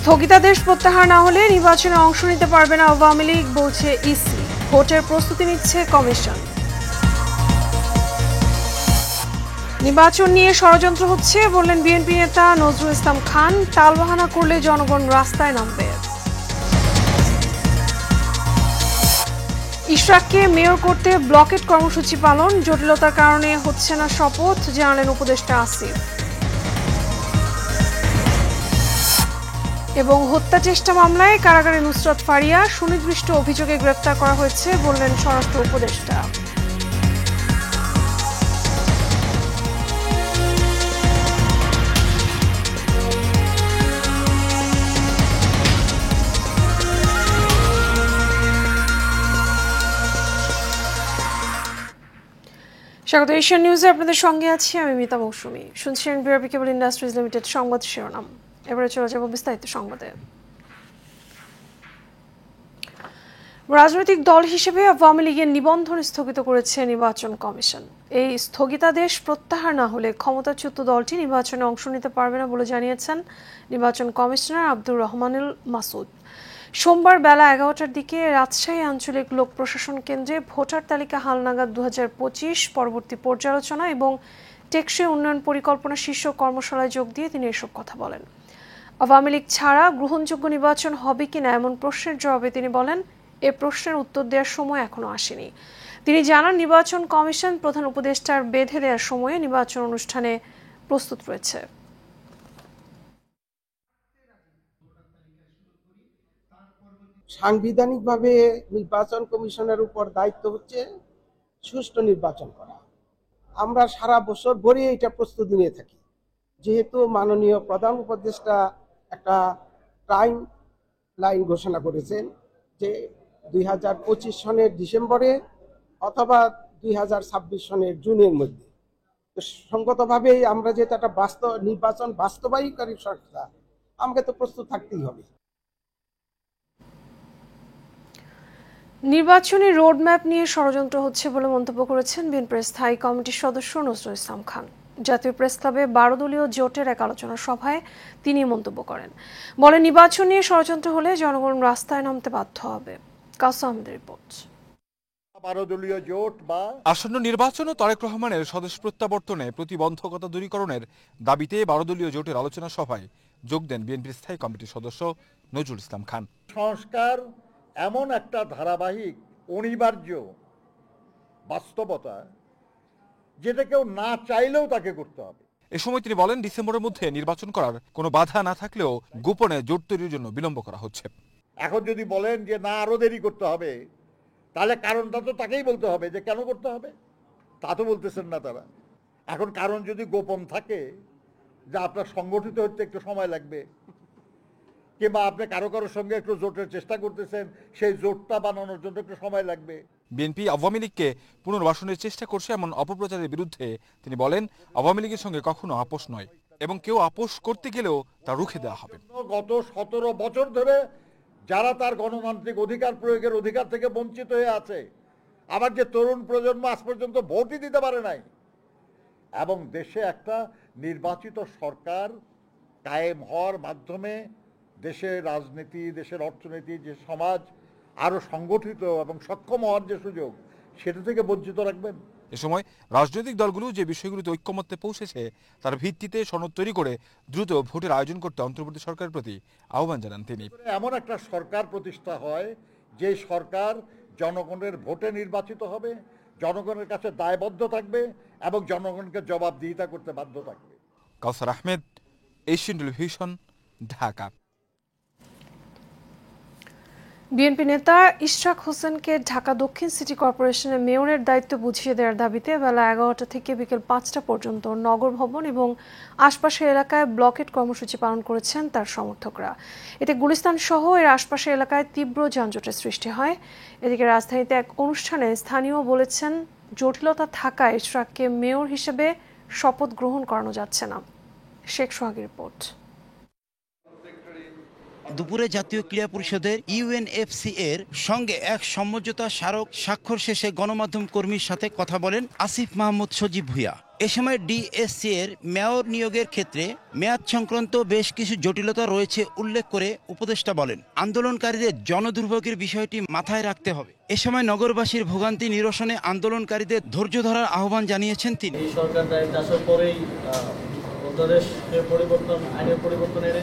স্থগিতাদেশ প্রত্যাহার না হলে নির্বাচনে অংশ নিতে পারবে না আওয়ামী লীগ, বলছে ইসি। ভোটের প্রস্তুতি নিচ্ছে কমিশন। নির্বাচন নিয়ে ষড়যন্ত্র হচ্ছে বললেন বিএনপি নেতা নজরুল ইসলাম খান। টালবাহানা করলে জনগণ রাস্তায় নামবে। ইশরাককে মেয়র করতে ব্লকেট কর্মসূচি পালন, জটিলতার কারণে হচ্ছে না শপথ, জানালেন উপদেষ্টা আসিফ। এবং হত্যা চেষ্টা মামলায় কারাগারে নুসরাত ফারিয়া, সুনির্দিষ্ট অভিযোগে গ্রেফতার করা হয়েছে বললেন স্বরাষ্ট্র উপদেষ্টা। স্বাগত এশিয়ান নিউজে, আপনাদের সঙ্গে আছি আমি মিতা মৌসুমী। শুনছেন বিআরবি কেবল ইন্ডাস্ট্রিজ লিমিটেড সংবাদ শিরোনাম। এবারে চলে যাব বিস্তারিত সংবাদে। রাজনৈতিক দল হিসেবে আওয়ামী লীগের নিবন্ধন স্থগিত করেছে নির্বাচন কমিশন। এই স্থগিতাদেশ প্রত্যাহার না হলে ক্ষমতাচ্যুত দলটি নির্বাচনে অংশ নিতে পারবে না বলে জানিয়েছেন নির্বাচন কমিশনার আব্দুর রহমানুল মাসুদ। সোমবার বেলা 11টার দিকে রাজশাহী আঞ্চলিক লোক প্রশাসন কেন্দ্রে ভোটার তালিকা হালনাগাদ 2025 পরবর্তী পর্যালোচনা এবং টেকসই উন্নয়ন পরিকল্পনা শীর্ষক কর্মশালায় যোগ দিয়ে তিনি এসব কথা বলেন। আওয়ামী লীগ ছাড়া গ্রহণযোগ্য নির্বাচন হবে কিনা এমন প্রশ্নের জবাবে তিনি বলেন, এ প্রশ্নের উত্তর দেওয়ার সময় এখনো আসেনি। তিনি জানান, নির্বাচন কমিশন প্রধান উপদেষ্টার বেঁধে দেওয়ার সময়ে নির্বাচন অনুষ্ঠানে প্রস্তুত রয়েছে। সাংবিধানিকভাবে নির্বাচন কমিশনের উপর দায়িত্ব হচ্ছে সুষ্ঠু নির্বাচন করা। আমরা সারা বছর ভরে এটা প্রস্তুতি নিয়ে থাকি। যেহেতু মাননীয় প্রধান উপদেষ্টা একটা টাইম লাইন ঘোষণা করেছেন যে 2025 সনের ডিসেম্বরে অথবা 2026 সনের জুনের মধ্যে, তো সঙ্গতভাবেই আমরা যেহেতু একটা নির্বাচন বাস্তবায়নকারী সরকার, আমাকে তো প্রস্তুত থাকতেই হবে। নির্বাচনী রোডম্যাপ নিয়ে ষড়যন্ত্র হচ্ছে বলে মন্তব্য করেছেন বিএনপির স্থায়ী কমিটির সদস্য নজরুল ইসলাম খান। জাতীয় প্রেস ক্লাবে 12 দলীয় জোটের এক আলোচনা সভায় তিনি মন্তব্য করেন। বলেন, নির্বাচন নিয়ে ষড়যন্ত্র হলে জনগণ রাস্তায় নামতে বাধ্য হবে। কাসম আহমেদের রিপোর্ট। 12 দলীয় জোট বা আসন্ন নির্বাচন ও তারেক রহমানের স্বদেশ প্রত্যাবর্তনে প্রতিবন্ধকতা দূরীকরণের দাবিতে 12 দলীয় জোটের আলোচনা সভায় যোগ দেন বিএনপির স্থায়ী কমিটির সদস্য নজরুল ইসলাম খান। সংস্কার এমন একটা ধারাবাহিক অনিবার্য বাস্তবতা, যেটা কেউ না চাইলেও তাকে করতে হবে। এ সময় তিনি বলেন, ডিসেম্বরের মধ্যে নির্বাচন করার কোনো বাধা না থাকলেও গোপনে জোট তৈরির জন্য বিলম্ব করা হচ্ছে। এখন যদি বলেন যে না আরো দেরি করতে হবে, তাহলে কারণটা তো তাকেই বলতে হবে যে কেন করতে হবে। তা তো বলতেছেন না তারা। এখন কারণ যদি গোপন থাকে যে আপনার সংগঠিত হতে একটু সময় লাগবে, কিংবা আপনি কারো কারোর সঙ্গে একটু জোটের চেষ্টা করতেছেন, সেই জোটটা বানানোর জন্য একটু সময় লাগবে। বিএনপি আওয়ামী লীগকে পুনর্বাসনের চেষ্টা করছে এমন অপপ্রচারের বিরুদ্ধে তিনি বলেন, আওয়ামী লীগের সঙ্গে কখনো আপোষ নয় এবং কেউ আপোষ করতে গেলেও তা রুখে দেওয়া হবে। গত 17 বছর ধরে যারা তার গণতান্ত্রিক অধিকার প্রয়োগের অধিকার থেকে বঞ্চিত হয়ে আছে, আবার যে তরুণ প্রজন্ম আজ পর্যন্ত ভোটই দিতে পারে নাই, এবং দেশে একটা নির্বাচিত সরকার কায়েম হওয়ার মাধ্যমে দেশের রাজনীতি, দেশের অর্থনীতি, যে সমাজ আরো সংগঠিত এবং সক্ষম হওয়ার যে সুযোগ, সেটা থেকে বঞ্চিত রাখবেন। এ সময় রাজনৈতিক দলগুলো যে বিষয়গুলোতে ঐক্যমত্যে পৌঁছেছে তার ভিত্তিতে সনদ তৈরি করে দ্রুত ভোটের আয়োজন করতে অন্তর্বর্তী সরকারের প্রতি আহ্বান জানান তিনি। এমন একটা সরকার প্রতিষ্ঠা হয় যে সরকার জনগণের ভোটে নির্বাচিত হবে, জনগণের কাছে দায়বদ্ধ থাকবে এবং জনগণকে জবাবদিহিতা করতে বাধ্য থাকবে। Kawsar Ahmed, Asian television, Dhaka. BNP নেতা ইশরাক হোসেনকে ঢাকা দক্ষিণ সিটি কর্পোরেশনের মেয়রের দায়িত্ব বুঝিয়ে দেওয়ার দাবিতে বেলা 11টা থেকে বিকেল 5টা পর্যন্ত নগর ভবন এবং আশপাশের এলাকায় ব্লকেট কর্মসূচি পালন করেছেন তার সমর্থকরা। এতে গুলিস্তান সহ এর আশপাশের এলাকায় তীব্র যানজটের সৃষ্টি হয়। এদিকে রাজধানীতে এক অনুষ্ঠানে স্থানীয় বলেছেন, জটিলতা থাকায় ইশরাককে মেয়র হিসেবে শপথ গ্রহণ করানো যাচ্ছে না। শেখ সোহাগের রিপোর্ট। দুপুরে জাতীয় ক্রীড়া পরিষদের ইউএনএফসি এর সঙ্গে এক সমঝোতা স্মারক স্বাক্ষর শেষে গণমাধ্যম কর্মীর সাথে কথা বলেন আসিফ মাহমুদ সজীব ভূঁইয়া। এ সময় ডিএসসি এর মেয়র নিয়োগের ক্ষেত্রে মেয়াদ সংক্রান্ত বেশ কিছু জটিলতা রয়েছে উল্লেখ করে উপদেষ্টা বলেন, আন্দোলনকারীদের জনদুর্ভোগের বিষয়টি মাথায় রাখতে হবে। এ সময় নগরবাসীর ভোগান্তি নিরসনে আন্দোলনকারীদের ধৈর্য ধরার আহ্বান জানিয়েছেন তিনি। এই সরকার দায়িত্বে আসার পরেই পরিবর্তন, আইনের পরিবর্তন এনে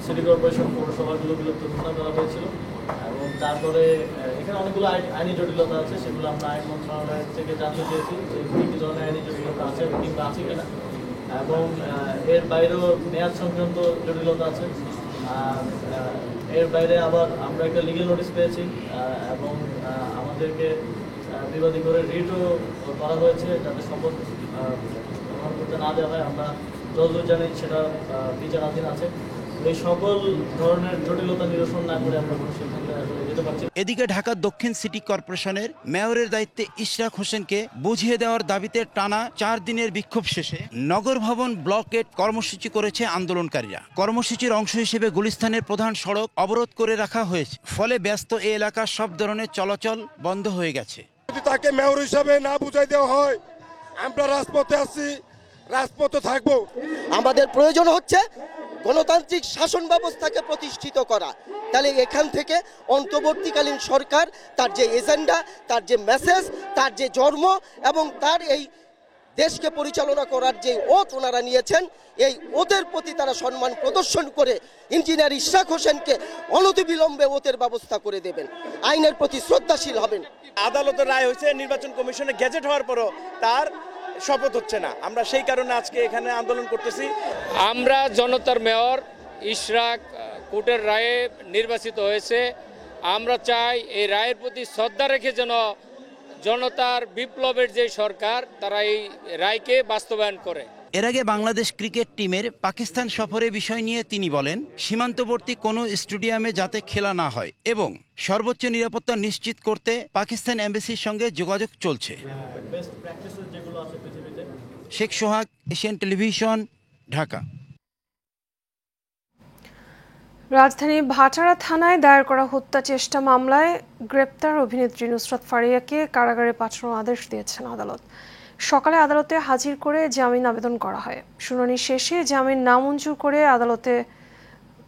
সিটি কর্পোরেশন পৌরসভাগুলো বিলুপ্ত ঘোষণা করা হয়েছিল এবং তারপরে এখানে অনেকগুলো আইনি জটিলতা আছে, সেগুলো আমরা আইন মন্ত্রণালয় থেকে জানতে চেয়েছি যে কী ধরনের আইনি জটিলতা আছে কিংবা আছে কিনা, এবং এর বাইরেও মেয়াদ সংক্রান্ত জটিলতা আছে। এর বাইরে আবার আমরা একটা লিগেল নোটিশ পেয়েছি এবং আমাদেরকে বিবাদী করে রিটও করা হয়েছে যাতে শপথ গ্রহণ করতে না দেওয়া হয়। আমরা যতদূর জানি সেটা বিচারাধীন আছে। এই সকল ধরনের জটিলতা নিরসন না করে আমরা কোনো সিদ্ধান্তে আসলে যেতে পারছি। এদিকে ঢাকা দক্ষিণ সিটি কর্পোরেশনের মেয়রের দায়িত্বে ইশরাক হোসেনকে বুঝিয়ে দেওয়ার দাবিতে টানা 4 দিনের বিক্ষোভ শেষে নগর ভবন ব্লকেট কর্মসূচি করেছে আন্দোলনকারীরা। কর্মসূচির অংশ হিসেবে গুলিস্তানের প্রধান সড়ক অবরোধ করে রাখা হয়েছে, ফলে ব্যস্ত এই এলাকার সব ধরনের চলাচল বন্ধ হয়ে গেছে। যদি তাকে মেয়র হিসাবে না বুঝাই দেওয়া হয়, আমরা রাজপথে আছি, রাজপথে থাকবো। আমাদের প্রয়োজন হচ্ছে গণতান্ত্রিক শাসন ব্যবস্থাকে প্রতিষ্ঠিত করা। তাহলে এখান থেকে অন্তর্বর্তীকালীন সরকার তার যে এজেন্ডা, তার যে মেসেজ, তার যে জন্ম এবং তার এই দেশকে পরিচালনা করার যে ওত ওনারা নিয়েছেন, এই ওতের প্রতি তারা সম্মান প্রদর্শন করে ইঞ্জিনিয়ার ইশরাক হোসেনকে অনতিবিলম্বে ওতের ব্যবস্থা করে দেবেন, আইনের প্রতি শ্রদ্ধাশীল হবেন। আদালতের রায় হয়েছে, নির্বাচন কমিশনে গেজেট হওয়ার পরও তার শপথ হচ্ছে না। আমরা সেই কারণে আজকে এখানে আন্দোলন করতেছি। আমরা জনতার মেয়র ইশরাক কোর্টের রায়ে নির্বাচিত হয়েছে। আমরা চাই এই রায়ের প্রতি শ্রদ্ধা রেখে যেন জনতার বিপ্লবের যে সরকার তারা এই রায়কে বাস্তবায়ন করে। এর আগে বাংলাদেশ ক্রিকেট টিমের পাকিস্তান সফরের বিষয় নিয়ে তিনি বলেন, সীমান্তবর্তী কোনো স্টেডিয়ামে যাতে খেলা না হয় এবং সর্বোচ্চ নিরাপত্তা নিশ্চিত করতে পাকিস্তান এমবাসির সঙ্গে যোগাযোগ চলছে। শেখ সোহাগ, এশিয়ান টেলিভিশন, ঢাকা। রাজধানী ভাটারা থানায় দায়ের করা হত্যা চেষ্টা মামলায় গ্রেপ্তার অভিনেত্রী নুসরাত ফারিয়াকে কারাগারে পাঠানোর আদেশ দিয়েছেন আদালত। সকালে আদালতে হাজির করে জামিন আবেদন করা হয়। শুনানি শেষে জামিন নামঞ্জুর করে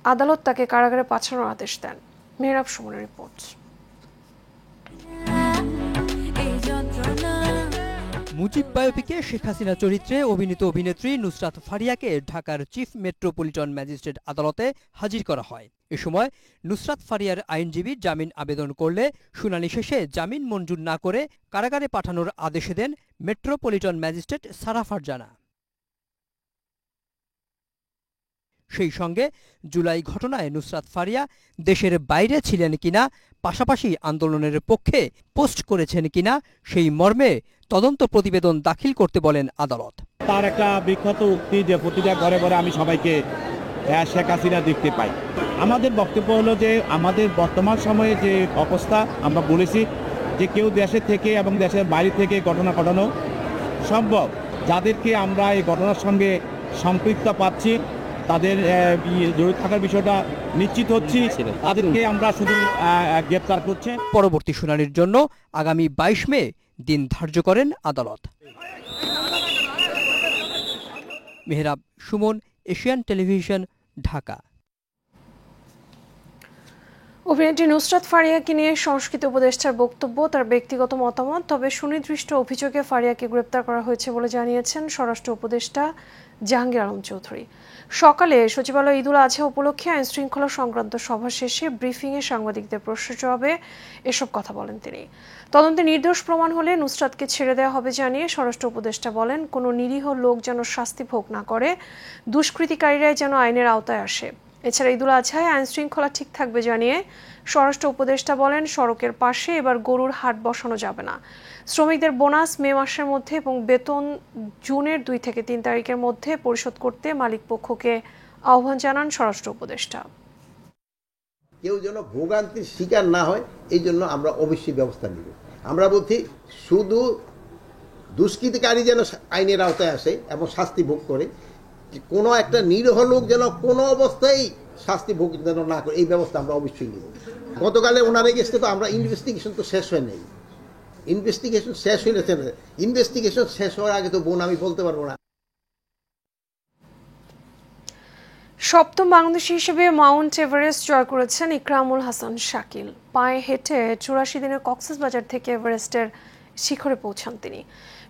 আদালত তাকে কারাগারে পাঠানোর আদেশ দেন। মেহরাব সুমনের রিপোর্ট। মুজিব বায়োপিকে শেখ হাসিনা চরিত্রে অভিনীত অভিনেত্রী নুসরাত ফারিয়াকে ঢাকার চিফ মেট্রোপলিটন ম্যাজিস্ট্রেট আদালতে হাজির করা হয়। এ সময় নুসরাত ফারিয়ার আইনজীবী জামিন আবেদন করলে শুনানি শেষে জামিন মঞ্জুর না করে কারাগারে পাঠানোর আদেশ দেন মেট্রোপলিটন ম্যাজিস্ট্রেট সারা ফারজানা। সেই সঙ্গে জুলাই ঘটনায় নুসরাত ফারিয়া দেশের বাইরে ছিলেন কিনা, পাশাপাশি আন্দোলনের পক্ষে পোস্ট করেছেন কিনা সেই মর্মে তদন্ত প্রতিবেদন দাখিল করতে বলেন আদালত। তার একটা বিখ্যাত উক্তি যে প্রতিটা ঘরে ঘরে আমি সবাইকে শেখ হাসিনা দেখতে পাই। আমাদের বক্তব্য হলো যে আমাদের বর্তমান সময়ে যে অবস্থা, আমরা বলেছি যে কেউ দেশে থেকে এবং দেশের বাইরে থেকে ঘটনা ঘটানো সম্ভব। যাদেরকে আমরা এই ঘটনার সঙ্গে সম্পৃক্ত পাচ্ছি, তাদের জড়িত থাকার বিষয়টা নিশ্চিত হচ্ছি, তাদেরকে আমরা শুধু গ্রেপ্তার করছি। পরবর্তী শুনানির জন্য আগামী 22 মে দিন ধার্য করেন আদালত। Mehrab Suman, Asian television, Dhaka. অভিনেত্রী নুসরাত ফারিয়াকে নিয়ে সংস্কৃতি উপদেষ্টার বক্তব্য তার ব্যক্তিগত মতামত, তবে সুনির্দিষ্ট অভিযোগে ফারিয়াকে গ্রেপ্তার করা হয়েছে বলে জানিয়েছেন স্বরাষ্ট্র উপদেষ্টা জাহাঙ্গীর আলম চৌধুরী। সকালে সচিবালয় ঈদুল আজহা উপলক্ষে আইন শৃঙ্খলা সংক্রান্ত সভা শেষে ব্রিফিংয়ে সাংবাদিকদের প্রশ্নের জবাবে এসব কথা বলেন তিনি। তদন্তে নির্দোষ প্রমাণ হলে নুসরাতকে ছেড়ে দেওয়া হবে জানিয়ে স্বরাষ্ট্র উপদেষ্টা বলেন, কোনো নিরীহ লোক যেন শাস্তি ভোগ না করে, দুষ্কৃতিকারীরাই যেন আইনের আওতায় আসে। এছাড়া ঈদুল আজহায় আইন শৃঙ্খলা ঠিক থাকবে জানিয়ে স্বরাষ্ট্র উপদেষ্টা বলেন, সড়কের পাশে এবার গরুর হাট বসানো যাবে না। শ্রমিকদের বোনাস মে মাসের মধ্যে এবং বেতন জুনের 2 থেকে 3 তারিখের মধ্যে পরিশোধ করতে মালিক পক্ষকে আহ্বান জানান স্বরাষ্ট্র উপদেষ্টা। কেউ যেন ভোগান্তির শিকার না হয়, এই জন্য আমরা অবশ্যই ব্যবস্থা নিব। আমরা বলছি শুধু দুষ্কৃতিকারী যেন আইনের আওতায় আসে এবং শাস্তি ভোগ করে, কোনো একটা নিরীহ লোক যেন কোনো অবস্থায় শাস্তি ভোগ যেন না করে এই ব্যবস্থা আমরা অবশ্যই নিব। গতকালে ওনার এগেস্টে তো আমরা ইনভেস্টিগেশন তো শেষ হয় নাই, ইনভেস্টিগেশন শেষ হয়েছে না, ইনভেস্টিগেশন শেষ হওয়ার আগে তো বোন আমি বলতে পারবো না। সপ্তম বাংলাদেশি হিসেবে মাউন্ট এভারেস্ট জয় করেছেন ইকরামুল হাসান শাকিল। পায়ে হেঁটে 84 দিনের কক্সবাজার থেকে এভারেস্টের শিখরে পৌঁছান তিনি।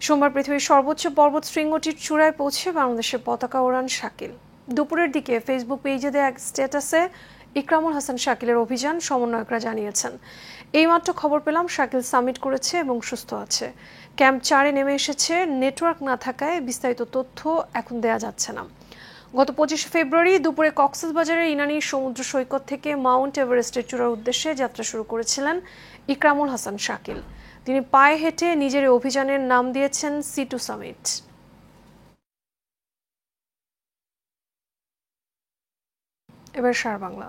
সোমবার পৃথিবীর সর্বোচ্চ পর্বত শৃঙ্গটির চূড়ায় পৌঁছে বাংলাদেশের পতাকা ওড়ান শাকিল। দুপুরের দিকে ফেসবুক পেজে দেয়া এক স্ট্যাটাসে ইকরামুল হাসান শাকিলের অভিযান সমন্বয়করা জানিয়েছেন, এইমাত্র খবর পেলাম শাকিল সামিট করেছে এবং সুস্থ আছে। ক্যাম্প 4-এ নেমে এসেছে, নেটওয়ার্ক না থাকায় বিস্তারিত তথ্য এখন দেয়া যাচ্ছে না। গত 25 ফেব্রুয়ারি দুপুরে কক্সবাজারের ইনানি সমুদ্র সৈকত থেকে মাউন্ট এভারেস্টের চূড়ার উদ্দেশ্যে যাত্রা শুরু করেছিলেন ইকরামুল হাসান শাকিল। তিনি পায়ে হেঁটে নিজের অভিযানের নাম দিয়েছেন C2 সামিট। এবার সার বাংলা।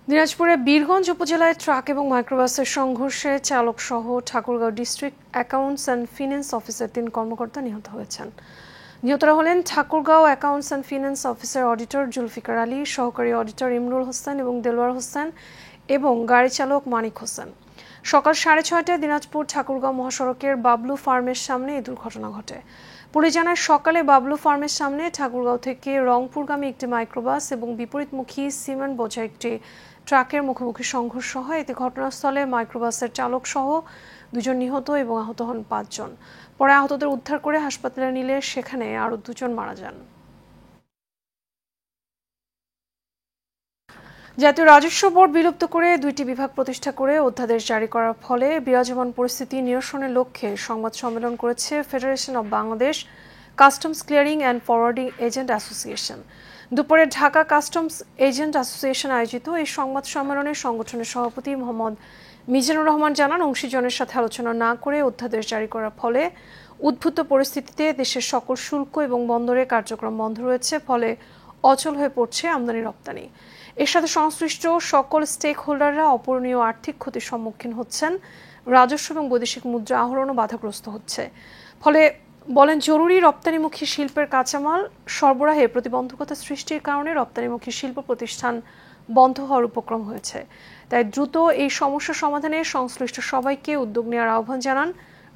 দিনাজপুরে বীরগঞ্জ উপজেলায় ট্রাক এবং মাইক্রোবাসের সংঘর্ষে চালক সহ Thakurgaon district accounts and finance অফিসের 3 কর্মকর্তা নিহত হয়েছেন। নিহতরা হলেন ঠাকুরগাঁও অ্যাকাউন্টস অ্যান্ড ফিন্যান্স অফিসের অডিটর জুলফিকার আলী, সহকারী অডিটর ইমরুল হোসেন এবং দেলোয়ার হোসেন এবং গাড়ি চালক মানিক হোসেন। সকাল 6:30টায় দিনাজপুর ঠাকুরগাঁও মহাসড়কের বাবলু ফার্মের সামনে এই দুর্ঘটনা ঘটে। পুলিশ জানায় সকালে বাবলু ফার্মের সামনে ঠাকুরগাঁও থেকে রংপুরগামী একটি মাইক্রোবাস এবং বিপরীতমুখী সিমেন্ট বোঝাই একটি ট্রাকের মুখোমুখি সংঘর্ষ হয়। এতে ঘটনাস্থলে মাইক্রোবাসের চালক সহ 2 জন নিহত এবং আহত হন 5 জন। পরে আহতদের উদ্ধার করে হাসপাতালে নিলে সেখানে আরও 2 জন মারা যান। জাতীয় রাজস্ব বোর্ড বিলুপ্ত করে 2টি বিভাগ প্রতিষ্ঠা করে অধ্যাদেশ জারি করার ফলে বিরাজমান পরিস্থিতি নিরসনের লক্ষ্যে সংবাদ সম্মেলন করেছে federation of Bangladesh customs clearing and forwarding agent association. দুপুরে ঢাকা কাস্টমস এজেন্ট অ্যাসোসিয়েশন আয়োজিত এই সংবাদ সম্মেলনে সংগঠনের সভাপতি মোহাম্মদ মিজানুর রহমান জানান, অংশীজনের সাথে আলোচনা না করে অধ্যাদেশ জারি করার ফলে উদ্ভূত পরিস্থিতিতে দেশের সকল শুল্ক এবং বন্দরে কার্যক্রম বন্ধ রয়েছে, ফলে অচল হয়ে পড়ছে আমদানি রপ্তানি। এর সাথে সংশ্লিষ্ট সকল স্টেক হোল্ডাররা অপূরণীয় আর্থিক ক্ষতির সম্মুখীন হচ্ছেন, রাজস্ব এবং বৈদেশিক মুদ্রা আহরণও বাধাগ্রস্ত হচ্ছে। ফলে বলেন, জরুরি রপ্তানিমুখী শিল্পের কাঁচামাল সরবরাহে প্রতিবন্ধকতা সৃষ্টির কারণে রপ্তানিমুখী শিল্প প্রতিষ্ঠান বন্ধ হওয়ার উপক্রম হয়েছে। তাই দ্রুত এই সমস্যা সমাধানে সংশ্লিষ্ট সবাইকে উদ্যোগ নেওয়ার আহ্বান জানান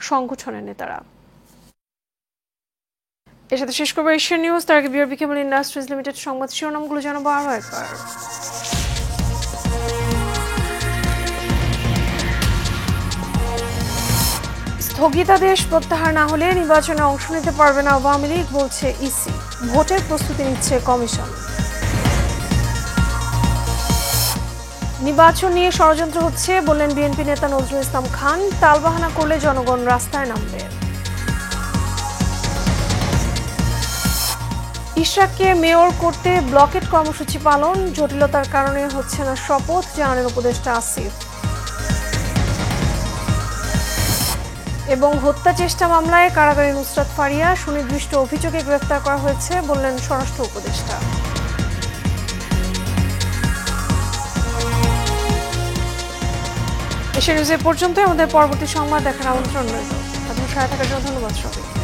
সংগঠনের নেতারা। এর সাথে শেষ করবো এশিয়ান নিউজ। তার আগে বিআরবি কেবল ইন্ডাস্ট্রিজ লিমিটেড সংবাদ শিরোনামগুলো জানাবো আরও একবার। স্থগিতাদেশ প্রত্যাহার না হলে নির্বাচনে অংশ নিতে পারবে না আওয়ামী লীগ, বলছে ইসি। ভোটের প্রস্তুতি নিচ্ছে কমিশন। নির্বাচন নিয়ে ষড়যন্ত্র হচ্ছে বললেন বিএনপি নেতা নজরুল ইসলাম খান। তালবাহানা করলে জনগণ রাস্তায় নামবে। ইশরাককে মেয়র করতে ব্লকেট কর্মসূচি পালন, জটিলতার কারণে হচ্ছে না শপথ, জানালেন উপদেষ্টা আসিফ। এবং হত্যা চেষ্টা মামলায় কারাগারে নুসরাত ফারিয়া, সুনির্দিষ্ট অভিযোগে গ্রেফতার করা হয়েছে বললেন স্বরাষ্ট্র উপদেষ্টা। এশিয়া নিউজ এ পর্যন্ত। আমাদের পরবর্তী সংবাদ দেখার আমন্ত্রণ রইল। আপনার সাথে থাকার জন্য ধন্যবাদ সবাইকে।